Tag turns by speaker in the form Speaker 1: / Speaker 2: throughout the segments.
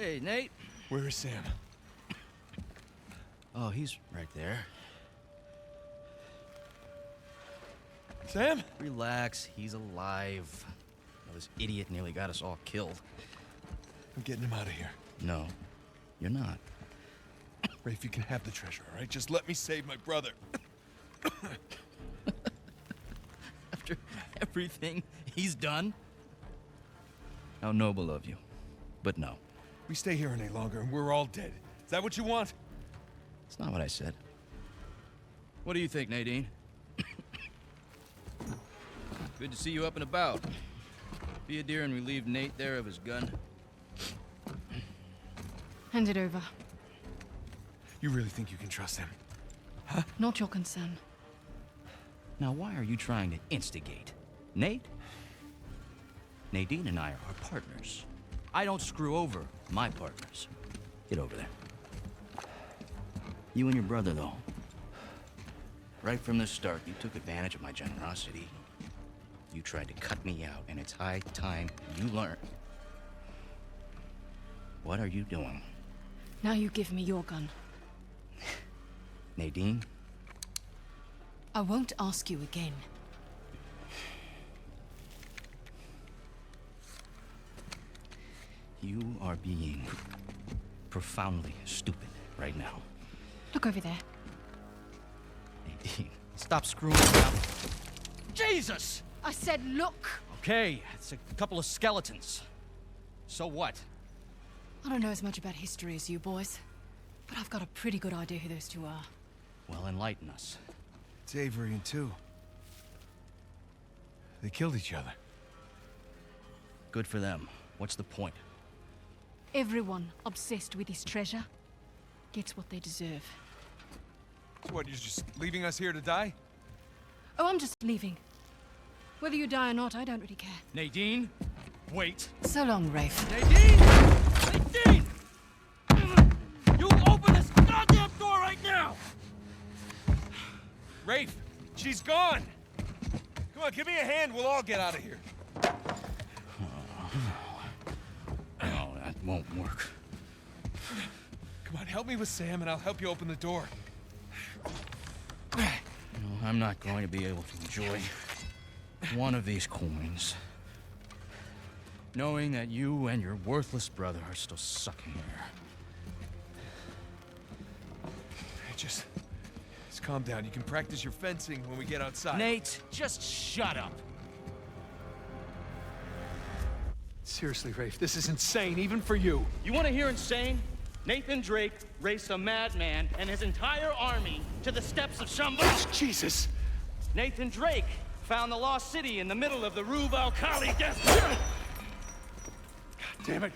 Speaker 1: Hey, Nate.
Speaker 2: Where is Sam?
Speaker 1: Oh, he's right there.
Speaker 2: Sam?
Speaker 1: Relax, he's alive. Oh, this idiot nearly got us all killed.
Speaker 2: I'm getting him out of here.
Speaker 1: No, you're not.
Speaker 2: Rafe, you can have the treasure, all right? Just let me save my brother.
Speaker 1: After everything he's done? How noble of you. But no.
Speaker 2: We stay here any longer and we're all dead. Is that what you want?
Speaker 1: It's not what I said. What do you think, Nadine? Good to see you up and about. Be a dear and relieve Nate there of his gun.
Speaker 3: Hand it over.
Speaker 2: You really think you can trust him? Huh?
Speaker 3: Not your concern.
Speaker 1: Now, why are you trying to instigate? Nate? Nadine and I are partners. I don't screw over my partners. Get over there. You and your brother, though. Right from the start, you took advantage of my generosity. You tried to cut me out, and it's high time you learn. What are you doing?
Speaker 3: Now you give me your gun.
Speaker 1: Nadine?
Speaker 3: I won't ask you again.
Speaker 1: You are being profoundly stupid right now.
Speaker 3: Look over there.
Speaker 1: Nadine, stop screwing around. Jesus!
Speaker 3: I said look!
Speaker 1: Okay, it's a couple of skeletons. So what?
Speaker 3: I don't know as much about history as you boys, but I've got a pretty good idea who those two are.
Speaker 1: Well, enlighten us.
Speaker 2: It's Avery and two. They killed each other.
Speaker 1: Good for them. What's the point?
Speaker 3: Everyone obsessed with this treasure gets what they deserve.
Speaker 2: So what, you're just leaving us here to die?
Speaker 3: Oh, I'm just leaving. Whether you die or not, I don't really care.
Speaker 1: Nadine, wait.
Speaker 3: So long, Rafe.
Speaker 1: Nadine! Nadine! You open this goddamn door right now!
Speaker 2: Rafe, she's gone! Come on, give me a hand, we'll all get out of here.
Speaker 1: No, that won't work.
Speaker 2: Come on, help me with Sam and I'll help you open the door.
Speaker 1: No, I'm not going to be able to enjoy one of these coins, knowing that you and your worthless brother are still sucking air.
Speaker 2: Hey, just calm down. You can practice your fencing when we get outside.
Speaker 1: Nate, just shut up.
Speaker 2: Seriously, Rafe, this is insane, even for you.
Speaker 4: You want to hear insane? Nathan Drake raced a madman and his entire army to the steps of Shambhala.
Speaker 2: Jesus!
Speaker 4: Nathan Drake found the lost city in the middle of the Rub al-Khali desert.
Speaker 2: God damn it.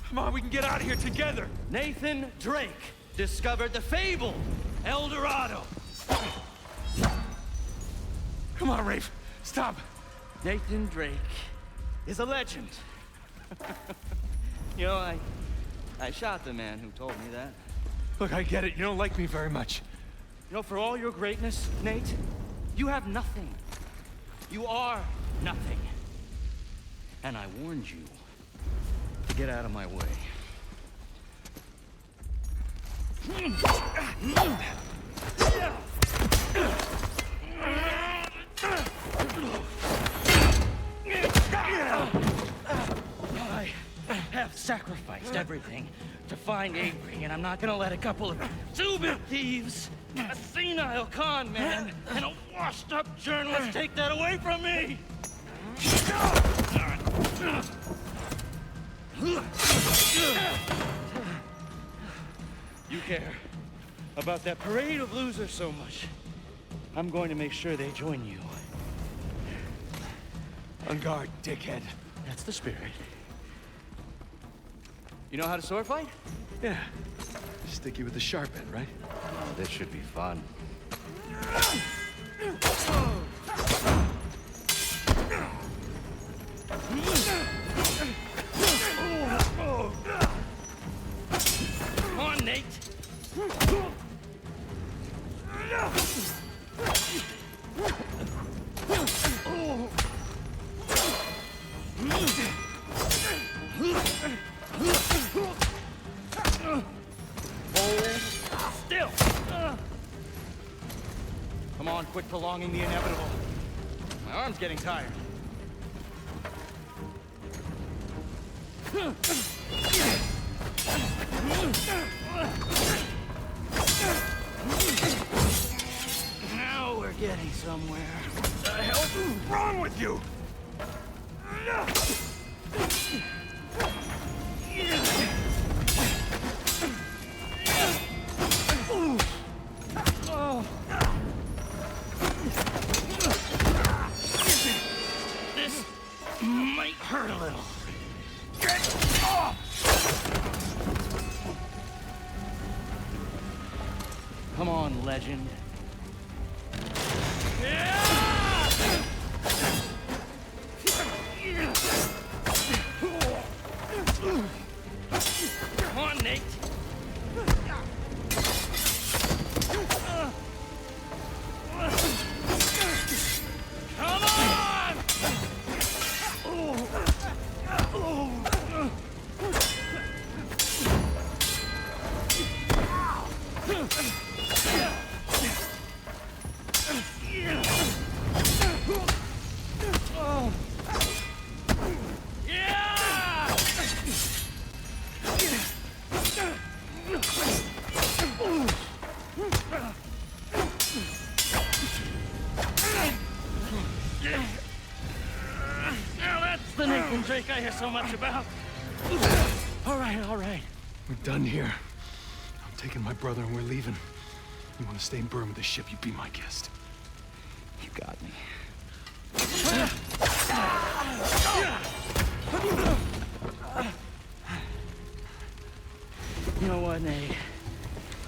Speaker 2: Come on, we can get out of here together.
Speaker 4: Nathan Drake discovered the fabled El Dorado.
Speaker 2: Come on, Rafe, stop.
Speaker 4: Nathan Drake is a legend. You know, I shot the man who told me that.
Speaker 2: Look, I get it. You don't like me very much.
Speaker 4: You know, for all your greatness, Nate, you have nothing. You are nothing. And I warned you. Get out of my way. I have sacrificed everything to find Avery, and I'm not gonna let a couple of stupid thieves, a senile con man, and a washed-up journalist take that away from me! You care about that parade of losers so much. I'm going to make sure they join you.
Speaker 2: On guard, dickhead.
Speaker 4: That's the spirit. You know how to sword fight?
Speaker 2: Yeah. Sticky with the sharp end, right?
Speaker 1: Oh, this should be fun.
Speaker 4: Come on, Nate. quit prolonging the inevitable. My arm's getting tired. Now we're getting somewhere. What the hell's wrong with you? This might hurt a little. Get off! Come on, legend. Come on, Nate. Come on! Now that's the Nathan Drake I hear so much about. All right, all right.
Speaker 2: We're done here. I'm taking my brother and we're leaving. You want to stay in Burma with the ship, you be my guest.
Speaker 1: You got me.
Speaker 4: You know what, Nate?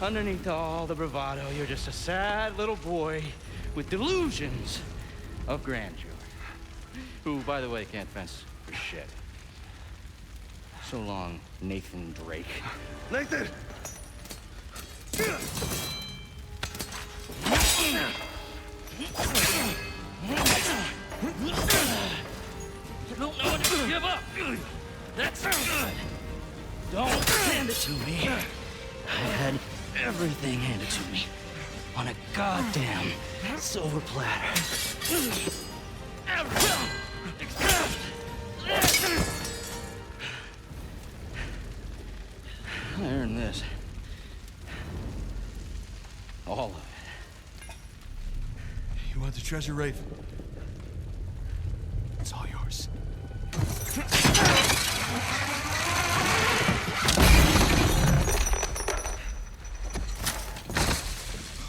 Speaker 4: Underneath all the bravado, you're just a sad little boy with delusions of grandeur. Who, by the way, can't fence for shit. So long, Nathan Drake.
Speaker 2: Nathan!
Speaker 4: You don't know when to give up. That's good. Don't hand it to me. I had everything handed to me on a goddamn silver platter. Except this. I earned this. All of it.
Speaker 2: You want the treasure, Rafe? It's all yours.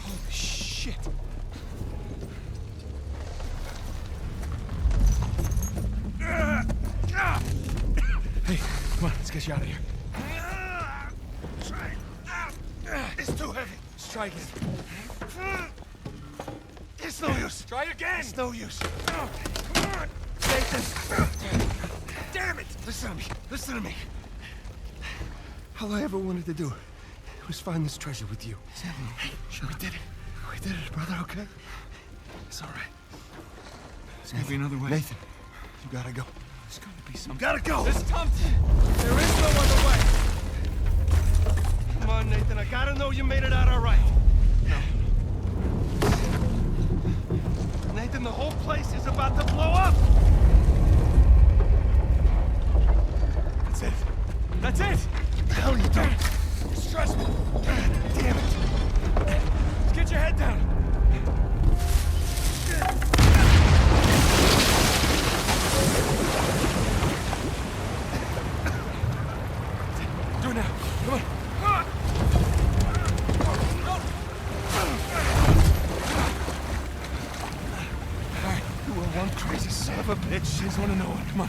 Speaker 2: Holy shit. Hey, come on, let's get you out of here. It's too heavy. Let's try again. It's no use. Try again. It's no use. Come on. Nathan. Damn it. Listen to me. Listen to me. All I ever wanted to do was find this treasure with you. Sure. We did it. We did it, brother, okay? It's all right. There's gotta be another way. Nathan, you gotta go. There's gotta be some. You gotta go! This Thompson! There is no other way! Come on, Nathan, I gotta know you made it out all right. No. Nathan, the whole place is about to blow up! That's it. That's it! What the hell are you doing? Just trust me. God damn it. Just get your head down. Do it now. Come on. All right. You were one crazy son of a bitch. I just want to know it. Come on.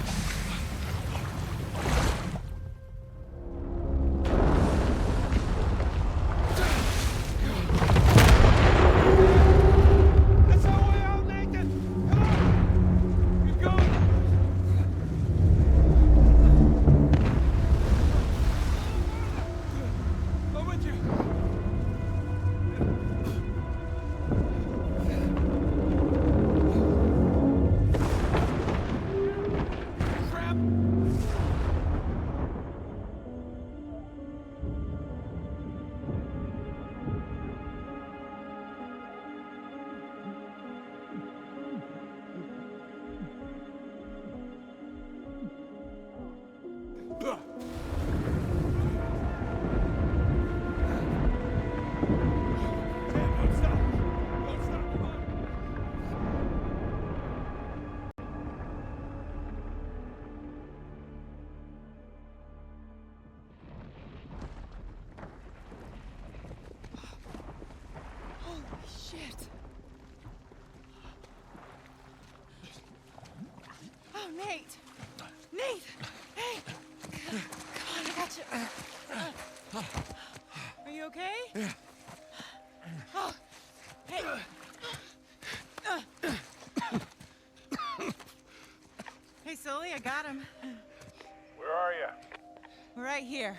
Speaker 2: That's our way out, Nathan. Come on. Keep going. I'm with you. Don't stop! Don't stop! Come on!
Speaker 3: Holy shit. Oh, Nate. Nate! Hey! Come on, I got you. Are you okay? Yeah. Oh, hey. Hey, Sully, I got him.
Speaker 2: Where are you?
Speaker 3: We're right here.